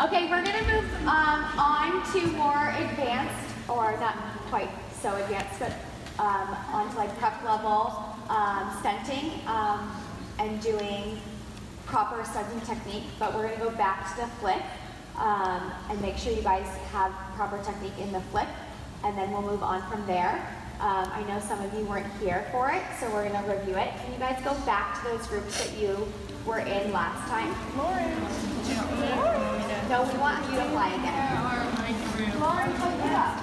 Okay, we're gonna move on to more advanced, or not quite so advanced, but onto like prep level stunting and doing proper stunting technique. But we're gonna go back to the flick and make sure you guys have proper technique in the flick, and then we'll move on from there. I know some of you weren't here for it, so we're gonna review it. Can you guys go back to those groups that you were in last time? Lauren. No, we want you to fly again. Lauren, hold it up.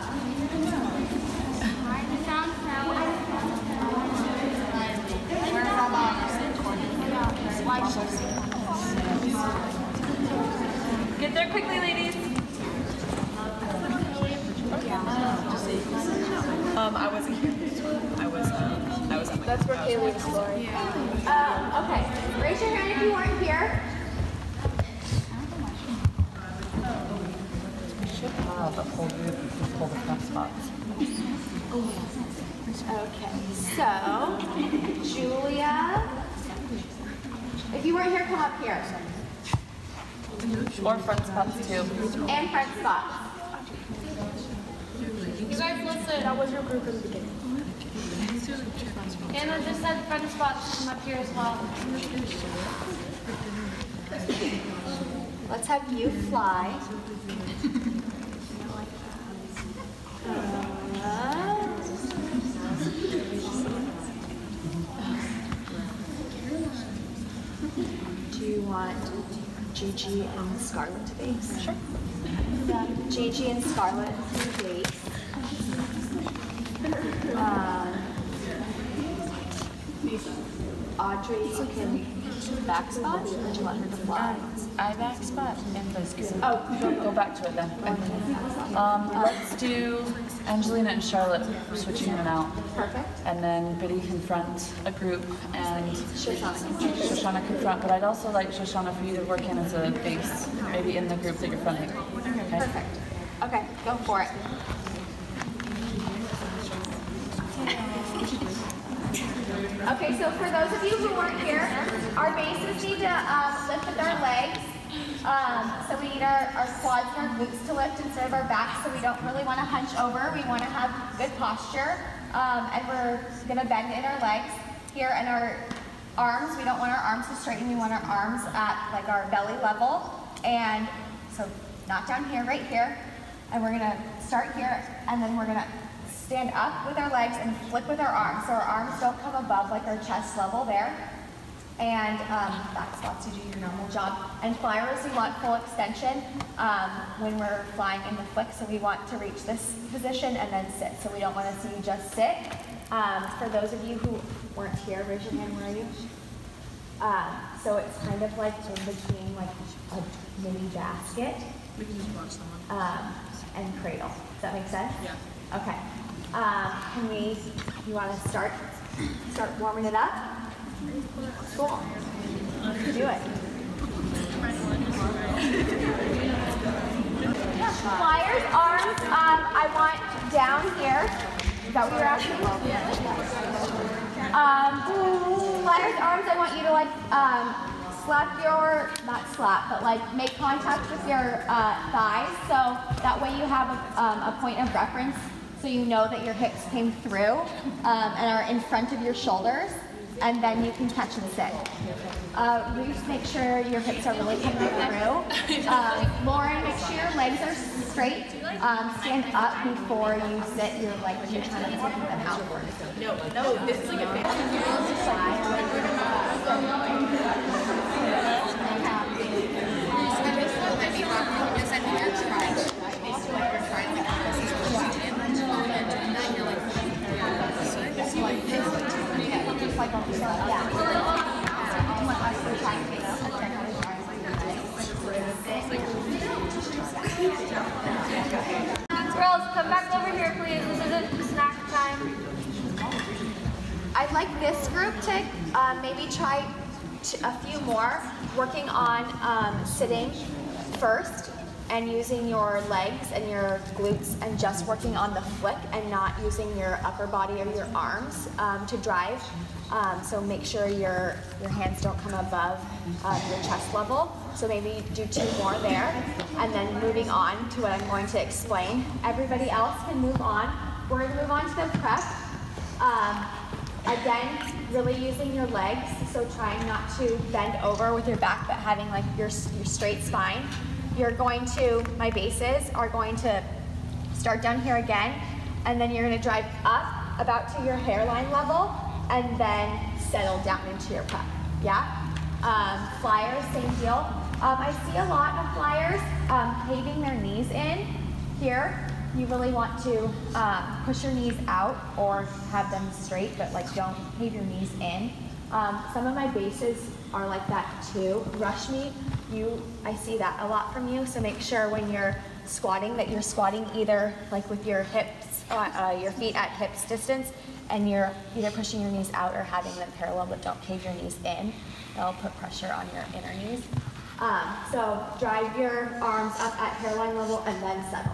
Get there quickly, ladies. I wasn't here. I was at my That's where Kaylee was going. Okay. Raise your hand if you weren't here. We should have a whole group who pull the front spots. Okay, so Julia, if you weren't here, come up here. Or front spots too. And front spots. You guys listen. That was your group in the beginning. Anna just said front spots come up here as well. Let's have you fly. Do you want Gigi and Scarlett to base? Sure. Gigi and Scarlett to base. Audrey, you can back spot, or do you want her to fly? I back spot and let's Oh, go back to it then. Let's do Angelina and Charlotte switching in and out. perfect. And then Biddy confront a group and Shoshana. confront, but I'd also like Shoshana for you to work in as a base, maybe in the group that you're fronting. Okay? Perfect. Okay, go for it. Okay, so for those of you who weren't here, our bases need to lift with our legs. So we need our quads and our glutes to lift instead of our backs, so we don't really want to hunch over. We want to have good posture, and we're going to bend in our legs here, and our arms, we don't want our arms to straighten, we want our arms at like our belly level. And so not down here, right here. And we're going to start here, and then we're going to stand up with our legs and flick with our arms. So our arms don't come above like our chest level there. And back squats, you do your normal job. And flyers, we want full extension when we're flying in the flick. So we want to reach this position and then sit. So we don't want to see you just sit. For those of you who weren't here, raise your hand, where are you? So it's kind of like in between like a mini basket. We can just watch someone. And cradle. Does that make sense? Yeah. Okay. You want to start warming it up? Cool. Do it. Flyers, arms, I want down here. Is that what you're asking? Flyers, arms, I want you to like slap your, not slap, but like make contact with your thighs, so that way you have a point of reference, so you know that your hips came through and are in front of your shoulders, and then you can catch and sit. Reese, make sure your hips are really coming through. Lauren, make sure your legs are straight. Stand up before you sit. You're like, you're kind of taking them outward. No, this is like a Girls, come back over here, please. This isn't snack time. I'd like this group to maybe try a few more, working on sitting first and using your legs and your glutes and just working on the flick and not using your upper body or your arms to drive. So make sure your hands don't come above your chest level. So maybe do 2 more there, and then moving on to what I'm going to explain. Everybody else can move on. We're going to move on to the prep. Again, really using your legs, so trying not to bend over with your back, but having like your straight spine. You're going to, my bases are going to start down here again, and then you're going to drive up about to your hairline level, and then settle down into your prep, yeah? Flyers, same deal. I see a lot of flyers caving their knees in here. You really want to push your knees out or have them straight, but like don't cave your knees in. Some of my bases are like that too. Rush me, I see that a lot from you, so make sure when you're squatting that you're squatting either like with your hips, your feet at hips distance, and you're either pushing your knees out or having them parallel, but don't cave your knees in. That'll put pressure on your inner knees. So drive your arms up at hairline level and then settle.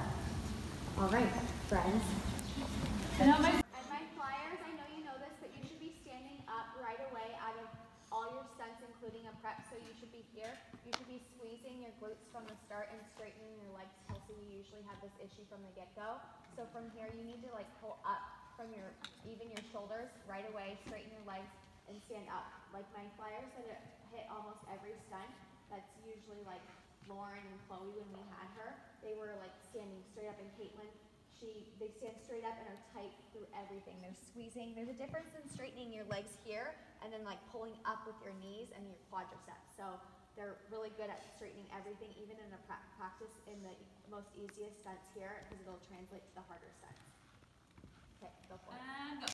All right, friends. At my flyers, I know you know this, but you should be standing up right away out of all your stunts, including a prep. So you should be here. You should be squeezing your glutes from the start and straightening your legs. Also, we usually have this issue from the get-go. So from here, you need to like pull up from even your shoulders right away, straighten your legs, and stand up. Like my flyers that hit almost every stunt, that's usually like Lauren and Chloe when we had her. They were like standing straight up, and Caitlin, they stand straight up and are tight through everything. They're squeezing. There's a difference in straightening your legs here and then like pulling up with your knees and your quadriceps. So they're really good at straightening everything, even in a practice in the most easiest stunts here, because it'll translate to the harder stunts. Okay, go for it. And go.